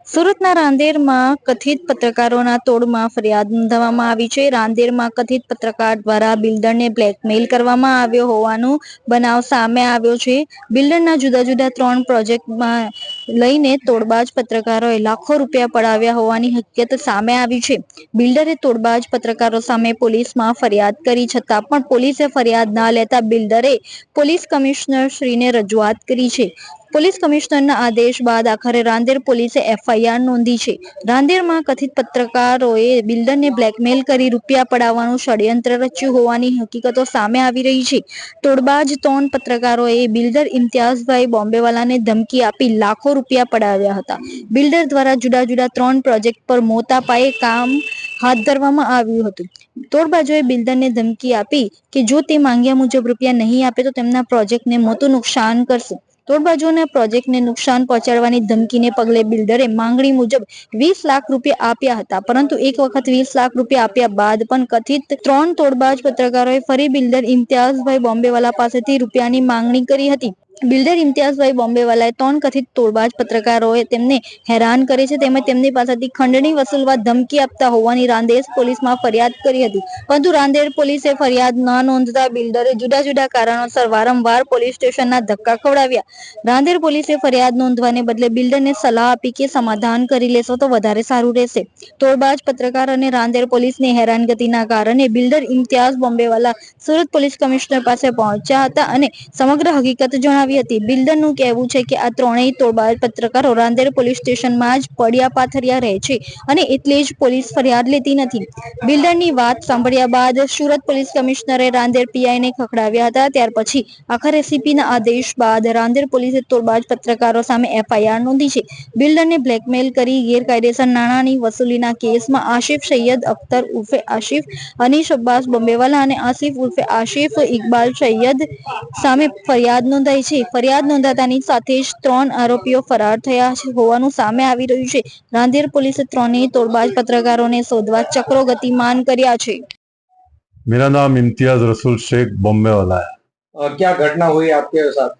સુરતના રાંદેરમાં કથિત પત્રકારોના તોડમાં ફરિયાદ નોંધાવવામાં આવી છે. રાંદેરમાં કથિત પત્રકાર દ્વારા બિલ્ડરને બ્લેકમેઇલ કરવામાં આવ્યો હોવાનું બનાવ સામે આવ્યો છે. બિલ્ડરના જુદા જુદા 3 પ્રોજેક્ટમાં લઈને તોડબાજ પત્રકારોએ લાખો રૂપિયા પડાવ્યા હોવાની હકીકત સામે આવી છે. બિલ્ડરે તોડબાજ પત્રકારો સામે પોલીસમાં ફરિયાદ કરી છતાં પણ પોલીસે ફરિયાદ ન લેતા બિલ્ડરે પોલીસ કમિશનરશ્રીને રજૂઆત કરી છે. પોલીસ કમિશનરના આદેશ બાદ આખરે રાંદેર પોલીસે એફઆઈઆર નોંધી છે. રાંદેરમાં કથિત પત્રકારોએ બિલ્ડરને બ્લેકમેલ કરી રૂપિયા પડાવવાનું ષડયંત્ર રચ્યું હોવાની હકીકતો સામે આવી રહી છે. તોડબાજ 3 પત્રકારોએ બિલ્ડર ઇમ્તિયાઝભાઈ બોમ્બેવાલાને ધમકી આપી લાખો રૂપિયા પડાવ્યા હતા. બિલ્ડર દ્વારા જુદા જુદા 3 પ્રોજેક્ટ પર મોટા પાયે કામ હાથ ધરવામાં આવ્યું હતું. તોડબાજોએ બિલ્ડરને ધમકી આપી કે જો તે માંગ્યા મુજબ રૂપિયા નહીં આપે તો તેમના પ્રોજેક્ટને મોટું નુકસાન કરશે. તોડબાજોના પ્રોજેક્ટને નુકસાન પહોંચાડવાની ધમકીને પગલે બિલ્ડરે માંગણી મુજબ 20 લાખ રૂપિયા આપ્યા હતા. પરંતુ એક વખત 20 લાખ રૂપિયા આપ્યા બાદ પણ કથિત 3 તોડબાજ પત્રકારોએ ફરી બિલ્ડર ઇમ્તિયાઝભાઈ બોમ્બેવાલા પાસેથી રૂપિયાની માંગણી કરી હતી. બિલ્ડર ઇમ્તિયાઝભાઈ બોમ્બેવાલાએ 3 કથિત તોડબાજ પત્રકારોએ તેમને હેરાન કરે છે તેમજ તેમની પાસેથી ખંડણી વસૂલવા ધમકી આપતા હોવાની રાંદેર પોલીસમાં ફરિયાદ કરી હતી. પરંતુ રાંદેર પોલીસે ફરિયાદ ન નોંધતા બિલ્ડરે જુદા જુદા કારણોસર વારંવાર પોલીસ સ્ટેશનના ધક્કા ખવડાવ્યા. રાંદેર પોલીસે ફરિયાદ નોંધવાને બદલે બિલ્ડરને સલાહ આપી કે સમાધાન કરી લેશો તો વધારે સારું રહેશે. તોડબાજ પત્રકાર અને રાંદેર પોલીસની હેરાનગતિના કારણે builder Imtiaz Bombaywala Surat police commissioner પાસે પહોંચ્યા હતા અને સમગ્ર હકીકત જણાવી હતી. બિલ્ડરનું કહેવું છે કે આ ત્રણેય તોડબાજ પત્રકારો રાંદેર પોલીસ સ્ટેશનમાં જ પડ્યા પાથર્યા રહે છે અને એટલે જ પોલીસ ફરિયાદ લેતી નથી. બિલ્ડરની વાત સાંભળ્યા બાદ સુરત પોલીસ કમિશનરે રાંદેર પીઆઈને ખખડાવ્યા હતા. ત્યાર પછી આખરે એસીપીના આદેશ બાદ રાંદેર પોલીસે તોડબાજ પત્રકારો સામે એફઆઈઆર નોંધી છે. બિલ્ડરને બ્લેકમેલ કરી ગેરકાયદેસર નાણાંની વસૂલીના કેસમાં આસિફ સૈયદ અખ્તર ઉર્ફે આસિફ, અનીસ અબ્બાસ બોમ્બેવાલા અને આસિફ ઉર્ફે આસિફ ઇકબાલ સૈયદ સામે ફરિયાદ નોંધાઈ છે. ફરિયાદ નોંધાતાની સાથે જ 3 આરોપીઓ ફરાર થયા હોવાનું સામે આવી રહ્યું છે. રાંદેર પોલીસે ત્રણેય તોડબાજ પત્રકારોને શોધવા ચક્રો ગતિમાન કર્યા છે. मेरा नाम इम्तियाज रसूल शेख बॉम्बे वाला है। क्या घटना हुई आपके साथ?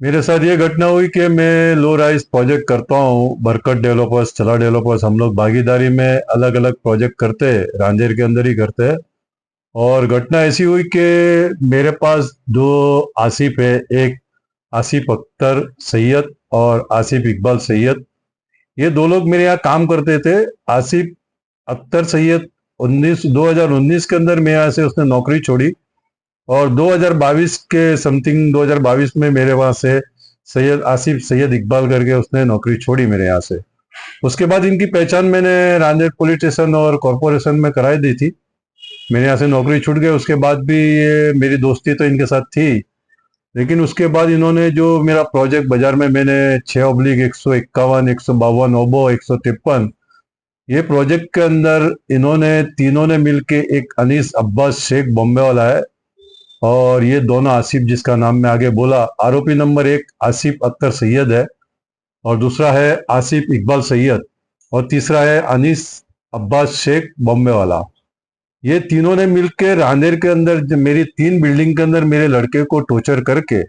मेरे साथ ये घटना हुई कि मैं लो राइज प्रोजेक्ट करता हूँ, बरकत डेवलपर्स, चला डेवलपर्स, हम लोग भागीदारी में अलग अलग प्रोजेक्ट करते हैं, रांदेर के अंदर ही करते हैं। और घटना ऐसी हुई कि मेरे पास 2 आसिफ है, एक आसिफ अख्तर सैयद और आसिफ इकबाल सैयद। ये 2 लोग मेरे यहाँ काम करते थे। आसिफ अख्तर सैयद 2019 के अंदर मेरे यहाँ से उसने नौकरी छोड़ी और 2022 के समथिंग 2022 में मेरे वहां से सैयद आसिफ सैयद इकबाल करके उसने नौकरी छोड़ी मेरे यहाँ से। उसके बाद इनकी पहचान मैंने रांदेर पुलिस स्टेशन और कॉरपोरेशन में कराई दी थी। मेरे यहाँ से नौकरी छूट गई, उसके बाद भी ये मेरी दोस्ती तो इनके साथ थी, लेकिन उसके बाद इन्होंने जो मेरा प्रोजेक्ट बाजार में मैंने 6/151, 152 ओबो 153 ये प्रोजेक्ट के अंदर इन्होंने तीनों ने मिलके, एक अनीस अब्बास शेख बॉम्बे वाला है और ये दोनों आसिफ जिसका नाम मैं आगे बोला, आरोपी नंबर 1 आसिफ अख्तर सैयद है और दूसरा है आसिफ इकबाल सैयद और तीसरा है अनीस अब्बास शेख बॉम्बे वाला। ये तीनों ने मिलकर रांदेर के अंदर मेरी 3 बिल्डिंग के अंदर मेरे लड़के को टॉर्चर करके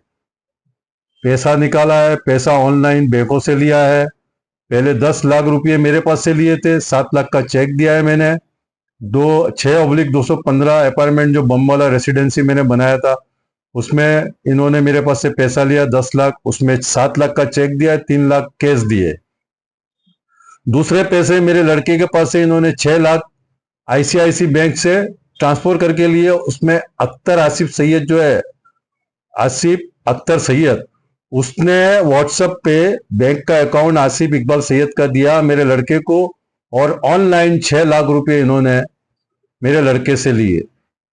पैसा निकाला है। पैसा ऑनलाइन बैंकों से लिया है। पहले 10 लाख रुपए मेरे पास से लिए थे, 7 लाख का चेक दिया है मैंने। 6/215 अपार्टमेंट जो बम वाला रेसिडेंसी मैंने बनाया था उसमें इन्होंने मेरे पास से पैसा लिया 10 लाख, उसमें 7 लाख का चेक दिया है, 3 लाख कैश दिए। दूसरे पैसे मेरे लड़के के पास से इन्होंने 6 लाख आईसीआईसी बैंक से ट्रांसफर करके लिए। उसमें अख्तर आसिफ सैयद जो है, आसिफ अख्तर सैयद, उसने व्हाट्सएप पे बैंक का अकाउंट आसिफ इकबाल सैयद का दिया मेरे लड़के को और ऑनलाइन 6 लाख रुपए इन्होंने मेरे लड़के से लिए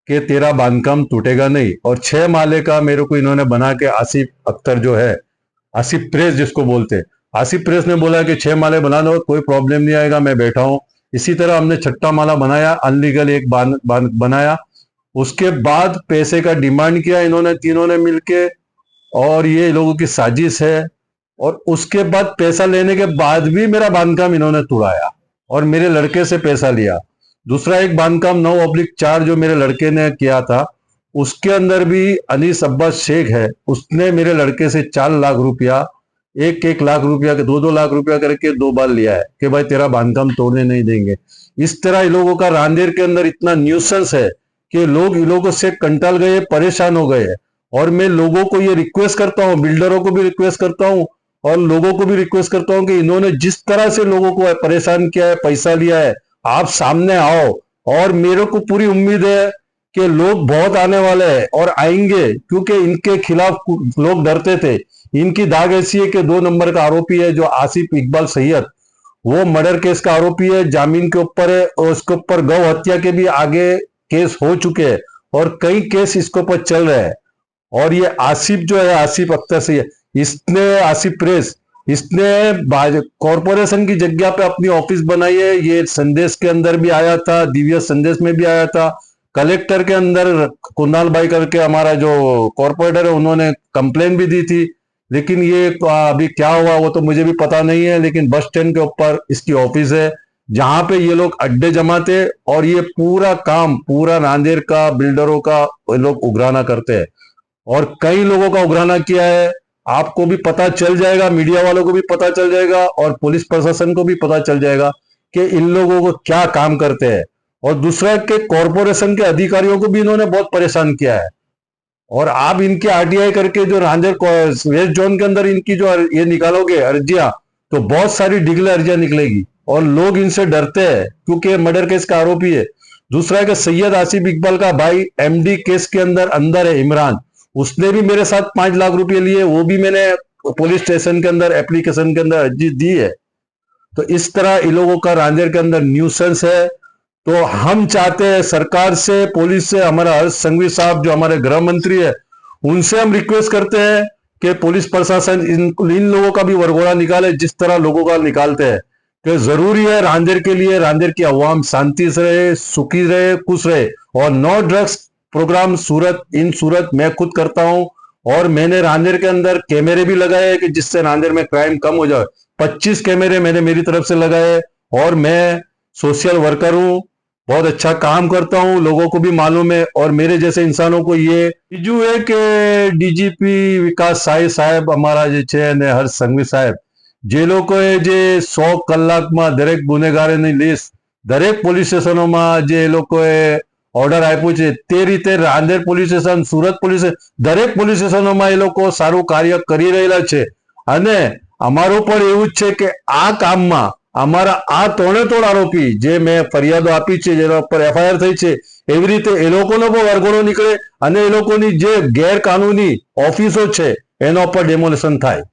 कि तेरा बांधकाम टूटेगा नहीं। और 6 माले का मेरे को इन्होंने बना के, आसिफ अख्तर जो है, आसिफ प्रेस जिसको बोलते हैं, आसिफ प्रेस ने बोला कि 6 माले बना दो, कोई प्रॉब्लम नहीं आएगा, मैं बैठा हूं। इसी तरह हमने 6ठा माला बनाया, अनलीगल एक बनाया। उसके बाद पैसे का डिमांड किया इन्होंने तीनों ने मिलके और ये लोगों की साजिश है। और उसके बाद पैसा लेने के बाद भी मेरा बांधकाम इन्होंने तोड़ाया और मेरे लड़के से पैसा लिया। दूसरा एक बांधकाम 9/4 जो मेरे लड़के ने किया था, उसके अंदर भी अनीस अब्बास शेख है, उसने मेरे लड़के से 4 लाख रुपया 1 लाख रुपया के 2 लाख रुपया करके 2 बार लिया है कि भाई तेरा बांधकाम तोड़ने नहीं देंगे। इस तरह इन लोगों का रांदेर के अंदर इतना न्यूसेंस है कि लोग इन लोगों से कंटाल गए, परेशान हो गए। और मैं लोगों को ये रिक्वेस्ट करता हूँ, बिल्डरों को भी रिक्वेस्ट करता हूँ और लोगों को भी रिक्वेस्ट करता हूँ कि इन्होंने जिस तरह से लोगों को परेशान किया है, पैसा लिया है, आप सामने आओ। और मेरे को पूरी उम्मीद है कि लोग बहुत आने वाले हैं और आएंगे, क्योंकि इनके खिलाफ लोग डरते थे। इनकी दाग ऐसी है कि 2 नंबर का आरोपी है जो आसिफ इकबाल सैयद, वो मर्डर केस का आरोपी है, जामीन के ऊपर है और उसके ऊपर गौ हत्या के भी आगे केस हो चुके हैं और कई केस इसके ऊपर चल रहे हैं। और ये आसिफ जो है, आसिफ अख्तर सैयद, इसने आसिफ प्रेस, इसने कॉरपोरेशन की जगह पे अपनी ऑफिस बनाई है। ये संदेश के अंदर भी आया था, दिव्य संदेश में भी आया था, कलेक्टर के अंदर कुणाल भाई करके हमारा जो कॉरपोरेटर है उन्होंने कंप्लेन भी दी थी। लेकिन ये अभी क्या हुआ वो तो मुझे भी पता नहीं है। लेकिन बस स्टैंड के ऊपर इसकी ऑफिस है जहां पे ये लोग अड्डे जमाते और ये पूरा काम, पूरा नांदेड़ का बिल्डरों का ये लोग उगराना करते हैं और कई लोगों का उगराना किया है। आपको भी पता चल जाएगा, मीडिया वालों को भी पता चल जाएगा और पुलिस प्रशासन को भी पता चल जाएगा कि इन लोगों को क्या काम करते हैं। और दूसरा के कॉरपोरेशन के अधिकारियों को भी इन्होंने बहुत परेशान किया है। और आप इनके आरटीआई करके जो रांदेर वेस्ट जोन के अंदर इनकी जो ये निकालोगे अर्जियां, तो बहुत सारी डिगले अर्जियां निकलेगी और लोग इनसे डरते हैं क्योंकि मर्डर केस का आरोपी है। दूसरा है कि सैयद आसिफ इकबाल का भाई एमडी केस के अंदर है, इमरान, उसने भी मेरे साथ 5 लाख रुपए लिए, वो भी मैंने पुलिस स्टेशन के अंदर एप्लीकेशन के अंदर अर्जी दी है। तो इस तरह इन लोगों का रांदेर के अंदर न्यूसेंस है। तो हम चाहते हैं सरकार से, पुलिस से, हमारा हर्ष संघवी साहब जो हमारे गृह मंत्री है, उनसे हम रिक्वेस्ट करते हैं कि पुलिस प्रशासन इन लोगों का भी वरगोड़ा निकाले जिस तरह लोगों का निकालते हैं। कि जरूरी है रांदेर के लिए, रांदेर की आवाम शांति से रहे, सुखी रहे, खुश रहे। और नो ड्रग्स प्रोग्राम सूरत मैं खुद करता हूं और मैंने रांदेर के अंदर कैमरे भी लगाए हैं कि जिससे रांदेर में क्राइम कम हो जाए। 25 कैमरे मैंने मेरी तरफ से लगाए और मैं सोशल वर्कर हूं, बहुत अच्छा काम करता हूं, लोगों को भी मालूम है। और मेरे जैसे इंसानों को ये बीजू है कि डीजीपी विकास साई साहब અમારા જે છે અને હર્ષ સંઘવી સાહેબ, જે લોકોએ જે 100 કલાકમાં દરેક ગુનેગારોની લિસ્ટ દરેક પોલીસ સ્ટેશનોમાં જે એ લોકોએ ઓર્ડર આપ્યું છે તે રીતે Rander police station, Surat police, દરેક પોલીસ સ્ટેશનોમાં એ લોકો સારું કાર્ય કરી રહેલા છે। અને અમારું પણ એવું જ છે કે આ કામમાં અમારા આ તોડેતોડ આરોપી જે મેં ફરિયાદો આપી છે, જેના પર એફઆઈઆર થઈ છે, એવી રીતે એ લોકોનો પણ વરઘોડો નીકળે અને એ લોકોની જે ગેરકાનૂની ઓફિસો છે એના ઉપર ડેમોલેશન થાય।